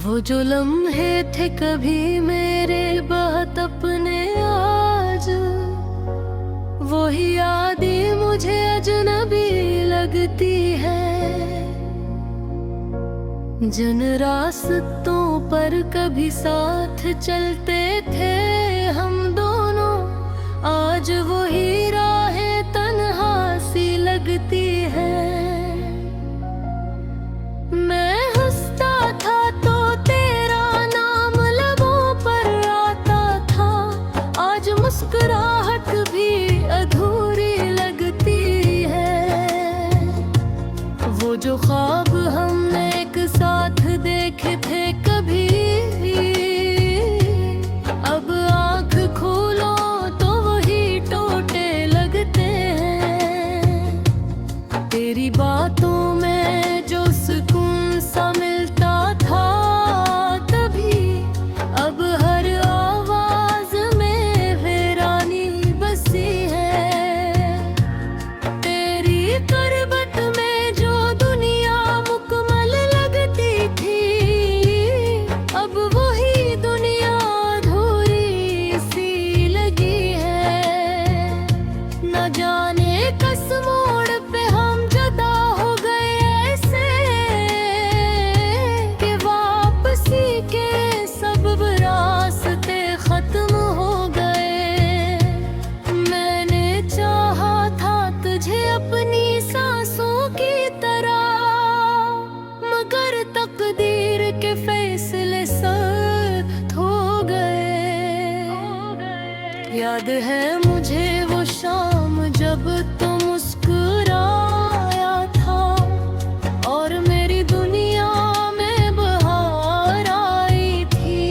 वो जो लम्हे थे कभी मेरे बहुत अपने, आज वही यादें मुझे अजनबी लगती है। जिन रास्तों पर कभी साथ चलते थे हम दोनों, आज वही राहें तन्हा सी लगती है। मैं हंसता था तो तेरा नाम लबों पर आता था, आज मुस्कुराहट भी अधूरी लगती है। वो जो ख्वाब हमने एक साथ देखे थे कभी, अब आँख खोलो तो वही टूटे लगते हैं। तेरी बातों में जो सुकून सा मिलता था तभी, अब हर आवाज में वीरानी बसी है। तेरी करबत में जो दुनिया मुकम्मल लगती थी, अब वही दुनिया अधूरी सी लगी है। न जाने किस मोड़ पे हम जुदा हो गए ऐसे, कि वापसी के सब रास्ते खत्म हो गए। मैंने चाहा था तुझे अपनी सांसों की तरह, मगर तकदीर के फैसले सख्त हो गए। याद है मुझे वो शाम जब तुम मुस्कुराया था और मेरी दुनिया में बहार आई थी।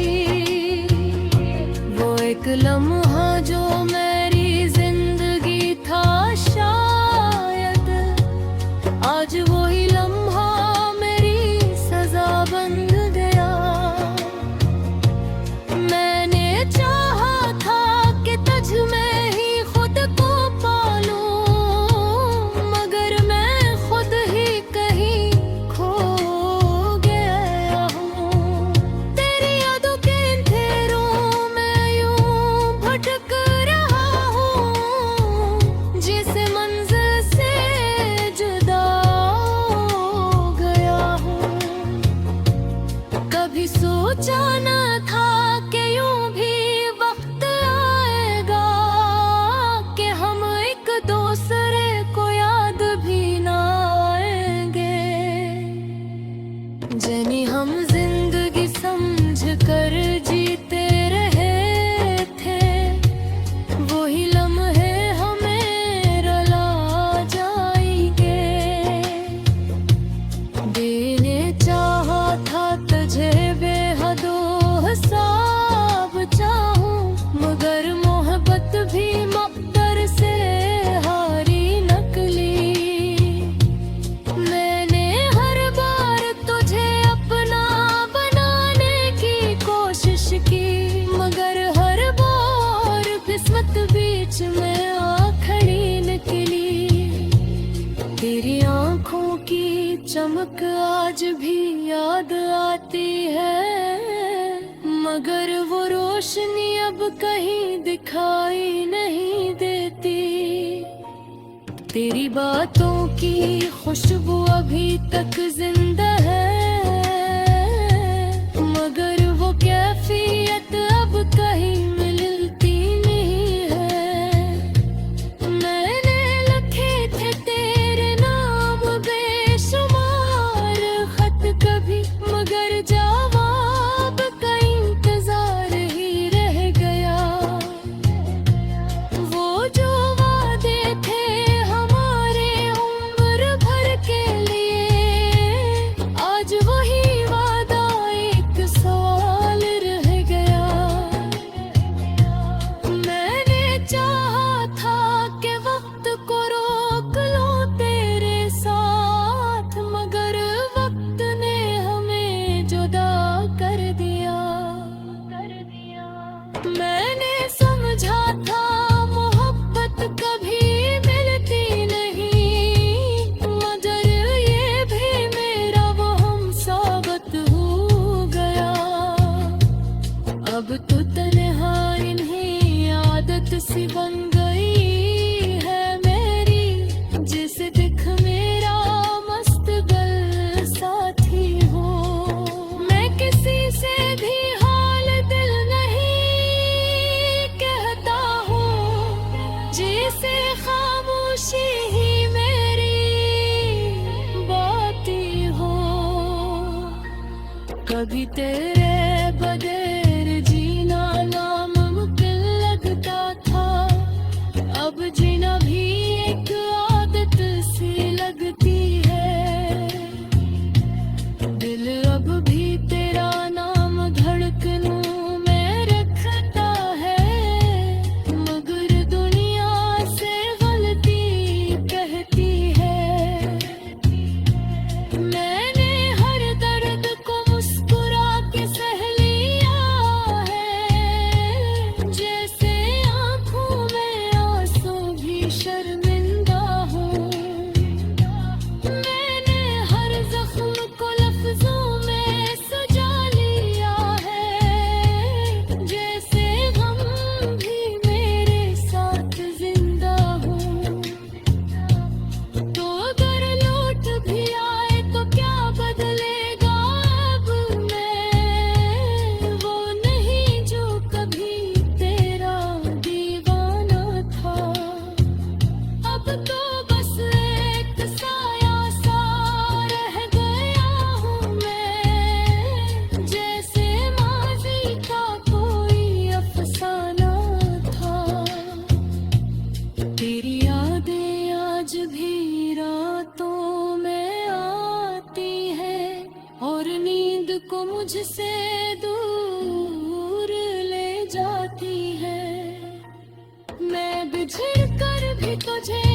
वो एक लम्हा जो मेरी जिंदगी था शायद, आज वही लम्हा मेरी सजा बन गया। मैंने चाहा था कि तुझ में ही खुद को पालूं, मगर मैं खुद ही कहीं खो गया हूँ। तेरी यादों के अंधेरों में यूं भटक रहा हूँ, जिस मंजिल से जुदा हो गया हूँ। कभी सोचा न था कि यूं भी वक्त आएगा कि हम एक दूसरे को याद भी ना आएंगे। जनी हम जिंदगी समझ कर जीते रहे थे, वही लम्हे हमें रुला जाएंगे। देने चाहा था तुझे बेहदो हिसाब चाहूं, मगर मोहब्बत भी मकदर से हारी निकली। मैंने हर बार तुझे अपना बनाने की कोशिश की, मगर हर बार किस्मत बीच में आ खड़ी निकली। तेरी आंखों की चमक आज भी याद आती है, मगर वो रोशनी अब कहीं दिखाई नहीं देती। तेरी बातों की खुशबू अभी तक जिंदा है, मगर वो कैफियत अब कहीं मिलती नहीं है। मैंने लिखे थे तेरे नाम बेशुमार खत कभी, मगर जवाब का इंतजार ही रह गया। वो जो वादे थे हमारे उम्र भर के लिए, आज मुझसे दूर ले जाती है। मैं बिछड़ कर भी तुझे